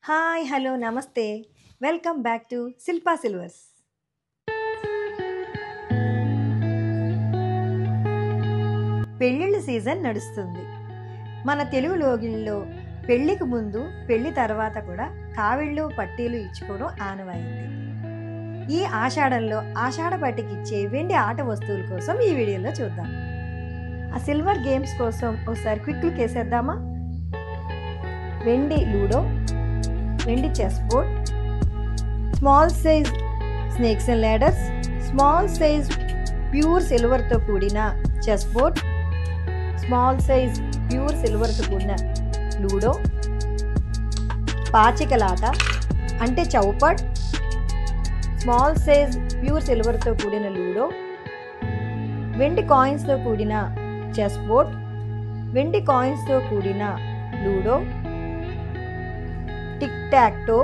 Hi hello నమస్తే welcome back to Shilpa silvers. పెళ్ళిళ్ళ season నడుస్తుంది. మన తెలుగు లోగిళ్ళలో పెళ్ళికి ముందు పెళ్ళి తర్వాత కూడా కావిళ్ళు పట్టీలు ఇచ్చుకోవడం ఆనవాయింది. ఈ ఆషాఢంలో ఆషాఢ పట్టికి ఇచ్చే వెండి ఆట వస్తువుల కోసం ఈ వీడియోలో చూద్దాం. ఆ సిల్వర్ గేమ్స్ కోసం ఒకసారి క్విక్ లుక్ వేసేద్దామా? వెండి లూడో, వెండి chess board, small size snakes and ladders, small size pure సిల్వర్తో కూడిన chess board, small size pure సిల్వర్తో కూడిన లూడో, పాచికలాట అంటే చౌపట్, స్మాల్ సైజ్ ప్యూర్ సిల్వర్తో కూడిన లూడో, వెండి కాయిన్స్తో కూడిన చెస్ బోర్డ్, వెండి కాయిన్స్తో కూడిన లూడో, టిక్ టాక్టో,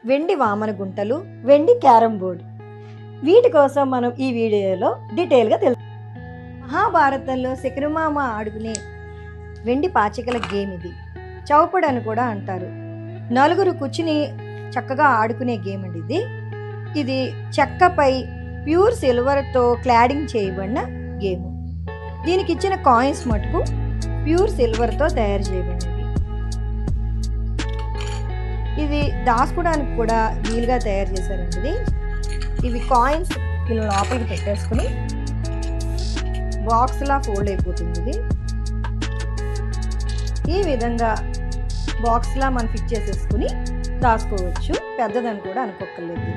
వెండి వామన గుంటలు, వెండి క్యారమ్ బోర్డ్. వీటి కోసం మనం ఈ వీడియోలో డీటెయిల్గా తెలుసు. మహాభారతంలో శకునమామ ఆడుకునే వెండి పాచికల గేమ్ ఇది. చౌపడ్ అని కూడా అంటారు. నలుగురు కూర్చుని చక్కగా ఆడుకునే గేమ్ అండి ఇది. ఇది చెక్కపై ప్యూర్ సిల్వర్తో క్లాడింగ్ చేయబడిన గేమ్. దీనికి ఇచ్చిన కాయిన్స్ మటుకు ప్యూర్ సిల్వర్తో తయారు చేయబడినవి. ఇది దాచుకోవడానికి కూడా వీలుగా తయారు చేశారండి. ఇవి కాయిన్స్ ఇలా లోపలికి పెట్టేసుకుని బాక్స్లా ఫోల్డ్ అయిపోతుంది. ఇది ఈ విధంగా బాక్స్లా మనం ఫిట్ చేసేసుకుని దాచుకోవచ్చు. పెద్దదని కూడా అనుకోక్కర్లేదు.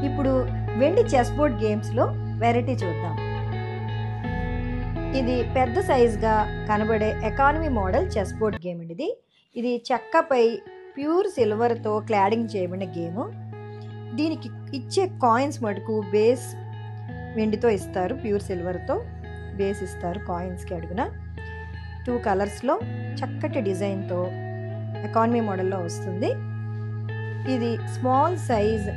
ఇప్పుడు వెండి చెస్ బోర్డ్ గేమ్స్లో వెరైటీ చూద్దాం. ఇది పెద్ద సైజ్గా కనబడే economy model chess board game అండి. ఇది చెక్కపై ప్యూర్ సిల్వర్తో క్లాడింగ్ చేయబడిన గేమ్. దీనికి ఇచ్చే కాయిన్స్ మటుకు బేస్ వెండితో ఇస్తారు. ప్యూర్ సిల్వర్తో బేస్ ఇస్తారు కాయిన్స్కి అడుగున. 2 కలర్స్లో చక్కటి డిజైన్తో ఎకానమీ మోడల్లో వస్తుంది. ఇది స్మాల్ సైజ్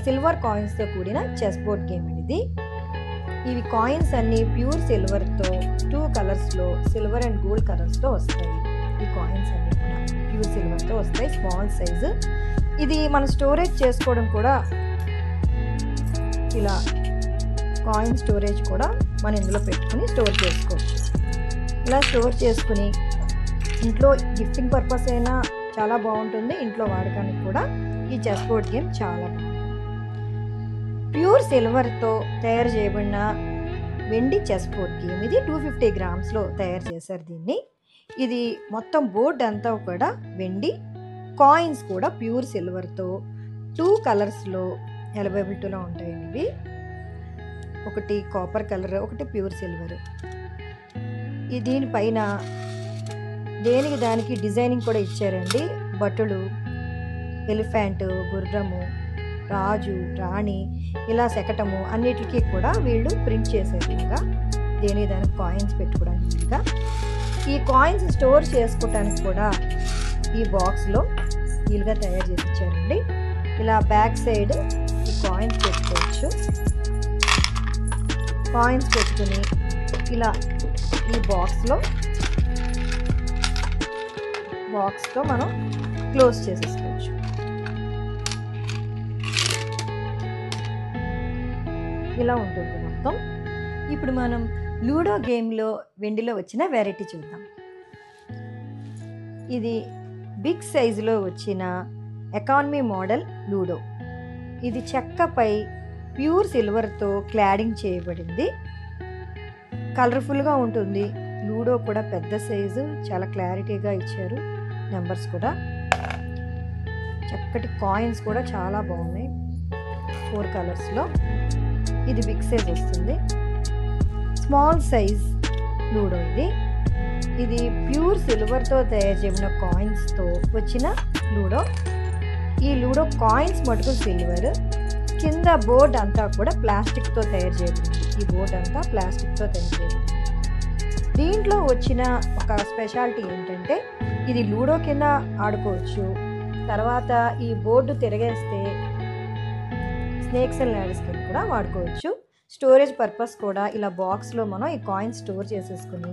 సిల్వర్ కాయిన్స్తో కూడిన చెస్ బోర్డ్ గేమ్ అండి. ఇవి కాయిన్స్ అన్నీ ప్యూర్ సిల్వర్తో 2 కలర్స్లో సిల్వర్ అండ్ గోల్డ్ కలర్స్తో వస్తాయి. ఈ కాయిన్స్ అన్నీ కూడా ప్యూర్ సిల్వర్తో వస్తాయి. Small size. ఇది మనం స్టోరేజ్ చేసుకోవడం కూడా ఇలా కాయిన్ స్టోరేజ్ కూడా మనం ఇందులో పెట్టుకుని స్టోర్ చేసుకోవచ్చు. ఇలా స్టోర్ చేసుకుని ఇంట్లో గిఫ్టింగ్ పర్పస్ అయినా చాలా బాగుంటుంది. ఇంట్లో వాడకానికి కూడా ఈ చెస్ బోర్డ్ గేమ్ చాలా బాగుంటుంది. ప్యూర్ సిల్వర్తో తయారు చేయబడిన వెండి చెస్ బోర్డ్ గేమ్ ఇది. 250 గ్రామ్స్లో తయారు చేశారు దీన్ని. ఇది మొత్తం బోర్డ్ అంతా కూడా వెండి, కాయిన్స్ కూడా ప్యూర్ సిల్వర్తో 2 కలర్స్లో అవైలబిలిటీలో ఉంటాయండి. ఇవి ఒకటి కాపర్ కలర్, ఒకటి ప్యూర్ సిల్వర్. ఈ దీనిపైన దేనికి దానికి డిజైనింగ్ కూడా ఇచ్చారండి. బట్టలు, ఎలిఫెంట్, గుర్రము, రాజు, రాణి, ఇలా శకటము అన్నిటికీ కూడా వీళ్ళు ప్రింట్ చేసేలాగా దేనికి దానికి కాయిన్స్ పెట్టుకోవడానికి వీలుగా. ఈ కాయిన్స్ స్టోర్ చేసుకోవడానికి కూడా ఈ బాక్స్లో వీలుగా తయారు చేసి ఇచ్చారండి. ఇలా బ్యాక్ సైడ్ ఈ కాయిన్స్ పెట్టుకోవచ్చు. కాయిన్స్ పెట్టుకుని ఇలా ఈ బాక్స్తో మనం క్లోజ్ చేసేసుకోవచ్చు. ఇలా ఉంటుంది మొత్తం. ఇప్పుడు మనం లూడో గేమ్లో వెండిలో వచ్చిన వెరైటీ చూద్దాం. ఇది బిగ్ సైజులో వచ్చిన ఎకానమీ మోడల్ లూడో. ఇది చెక్కపై ప్యూర్ సిల్వర్తో క్లాడింగ్ చేయబడింది. కలర్ఫుల్గా ఉంటుంది. లూడో కూడా పెద్ద సైజు, చాలా క్లారిటీగా ఇచ్చారు. నెంబర్స్ కూడా చక్కటి కాయిన్స్ కూడా చాలా బాగున్నాయి 4 కలర్స్లో. ఇది బిగ్ సైజ్ వస్తుంది. స్మాల్ సైజ్ లూడో ఇది. ఇది ప్యూర్ సిల్వర్తో తయారు చేయబడిన కాయిన్స్తో వచ్చిన లూడో. ఈ లూడో కాయిన్స్ మటుకు సిల్వర్. కింద బోర్డ్ అంతా కూడా ప్లాస్టిక్తో తయారు చేయబడింది. ఈ బోర్డ్ అంతా ప్లాస్టిక్తో తయారు చేయబడింది. దీంట్లో వచ్చిన ఒక స్పెషాలిటీ ఏంటంటే ఇది లూడో కింద ఆడుకోవచ్చు. తర్వాత ఈ బోర్డు తిరగేస్తే స్నేక్స్ అండ్ ల్యాడర్స్ కింద కూడా వాడుకోవచ్చు. స్టోరేజ్ పర్పస్ కూడా ఇలా బాక్స్లో మనం ఈ కాయిన్స్ స్టోర్ చేసేసుకుని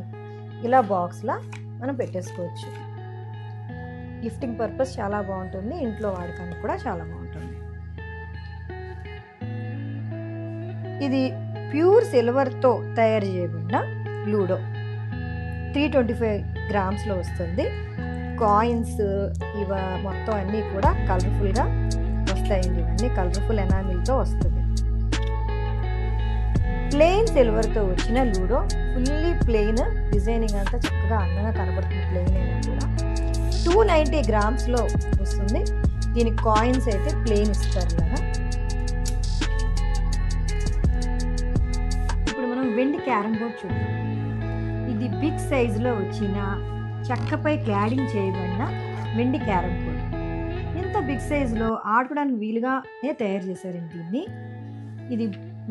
ఇలా బాక్స్లా మనం పెట్టేసుకోవచ్చు. గిఫ్టింగ్ పర్పస్ చాలా బాగుంటుంది, ఇంట్లో వాడకానికి కూడా చాలా బాగుంటుంది. ఇది ప్యూర్ సిల్వర్తో తయారు చేయబడిన లూడో 325 గ్రామ్స్లో వస్తుంది. కాయిన్స్ ఇవ మొత్తం అన్నీ కూడా కలర్ఫుల్గా వస్తాయండి. ఇవన్నీ కలర్ఫుల్ ఎనామిల్తో వస్తుంది. ప్లెయిన్ సిల్వర్తో వచ్చిన లూడో ఫుల్లీ ప్లెయిన్, డిజైనింగ్ అంతా చక్కగా అందంగా కనబడుతుంది. ప్లెయిన్ అయినా కూడా 290 గ్రామ్స్లో వస్తుంది. దీనికి కాయిన్స్ అయితే ప్లెయిన్ ఇస్తారు ఇలాగా. ఇప్పుడు మనం వెండి క్యారమ్ బోర్డ్ చూద్దాం. ఇది బిగ్ సైజులో వచ్చిన చెక్కపై క్లాడింగ్ చేయబడిన వెండి క్యారమ్ బోర్డ్. ఇంత బిగ్ సైజులో ఆడుకోవడానికి వీలుగానే తయారు చేశారండి దీన్ని. ఇది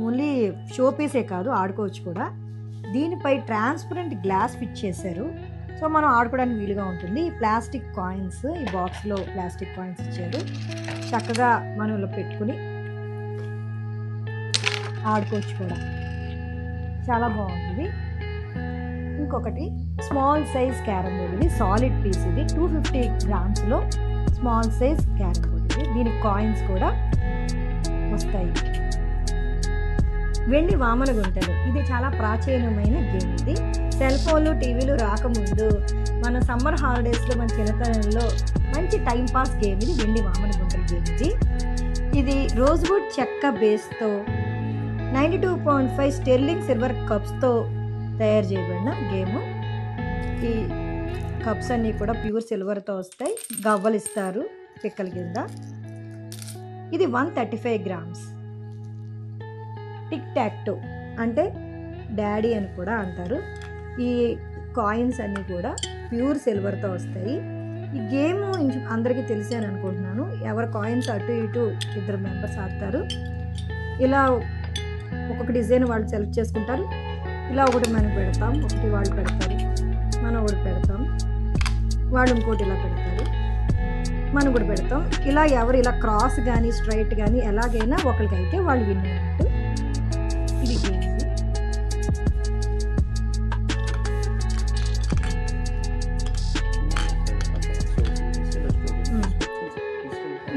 ఓన్లీ షో పీసే కాదు, ఆడుకోవచ్చు కూడా. దీనిపై ట్రాన్స్పరెంట్ గ్లాస్ ఫిట్ చేశారు, సో మనం ఆడుకోవడానికి వీలుగా ఉంటుంది. ఈ ప్లాస్టిక్ కాయిన్స్, ఈ బాక్స్లో ప్లాస్టిక్ కాయిన్స్ ఇచ్చారు. చక్కగా మనం ఇలా పెట్టుకుని ఆడుకోవచ్చు కూడా, చాలా బాగుంటుంది. ఇంకొకటి స్మాల్ సైజ్ క్యారమ్ బోర్డ్. ఇది సాలిడ్ పీస్. ఇది 250 గ్రామ్స్లో స్మాల్ సైజ్ క్యారమ్ బోర్డ్. ఇది దీనికి కాయిన్స్ కూడా వస్తాయి. వెండి వామన గుంటలు. ఇది చాలా ప్రాచీనమైన గేమ్. ఇది సెల్ ఫోన్లు, టీవీలు రాకముందు మన సమ్మర్ హాలిడేస్లో మన చిన్నతనంలో మంచి టైంపాస్ గేమ్ ఇది. వెండి వామన గుంటల గేమ్ ఇది. ఇది రోజ్వుడ్ చెక్క బేస్తో 92.5 స్టెర్లింగ్ సిల్వర్ కప్స్తో తయారు చేయబడిన గేము. ఈ కప్స్ అన్నీ కూడా ప్యూర్ సిల్వర్తో వస్తాయి. గవ్వలు ఇస్తారు పిక్కల కింద. ఇది 135 గ్రామ్స్. టిక్ టాక్టో అంటే డాడీ అని కూడా అంటారు. ఈ కాయిన్స్ అన్నీ కూడా ప్యూర్ సిల్వర్తో వస్తాయి. ఈ గేమ్ అందరికీ తెలిసే అని అనుకుంటున్నాను. ఎవరి కాయిన్స్ అటు ఇటు 2 మెంబర్స్ ఆడతారు. ఇలా ఒక్కొక్క డిజైన్ వాళ్ళు సెలెక్ట్ చేసుకుంటారు. ఇలా ఒకటి మనం పెడతాం, ఒకటి వాళ్ళు పెడతారు, మనం ఒకటి పెడతాం, వాళ్ళు ఇంకోటి ఇలా పెడతారు, మనం కూడా పెడతాం. ఇలా ఎవరు ఇలా క్రాస్ కానీ స్ట్రైట్ కానీ ఎలాగైనా ఒకరికైతే వాళ్ళు విన్ అయినట్టు. ఇది గేమ్స్.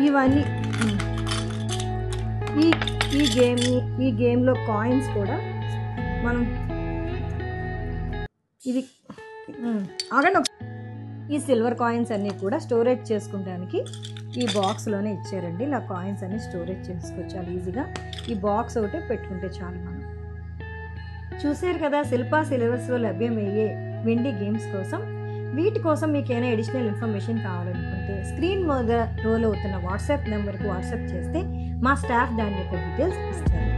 ఇవన్నీ ఈ గేమ్లో కాయిన్స్ కూడా మనం ఇది ఆగండి. ఈ సిల్వర్ కాయిన్స్ అన్నీ కూడా స్టోరేజ్ చేసుకోవడానికి ఈ బాక్స్లోనే ఇచ్చారండి. ఇలా కాయిన్స్ అన్నీ స్టోరేజ్ చేసుకోవచ్చు ఈజీగా. ఈ బాక్స్ ఒకటి పెట్టుకుంటే చాలు. మనం చూసారు కదా శిల్పా సిల్వర్స్లో లభ్యమయ్యే వెండి గేమ్స్ కోసం. వీటి కోసం మీకు ఏమైనా అడిషనల్ ఇన్ఫర్మేషన్ కావాలనుకుంటే స్క్రీన్ మీద రోల్ అవుతున్న వాట్సాప్ నెంబర్కి వాట్సాప్ చేస్తే మా స్టాఫ్ దాని యొక్క డీటెయిల్స్ ఇస్తారు.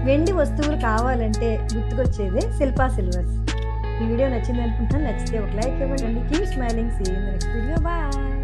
వెండి వస్తువులు కావాలంటే గుర్తుకొచ్చేదే శిల్పా సిల్వర్స్. ఈ వీడియో నచ్చింది అనుకుంటాను. నచ్చితే ఒక లైక్ ఇవ్వండి. Keep smiling. See you in the next video. Bye.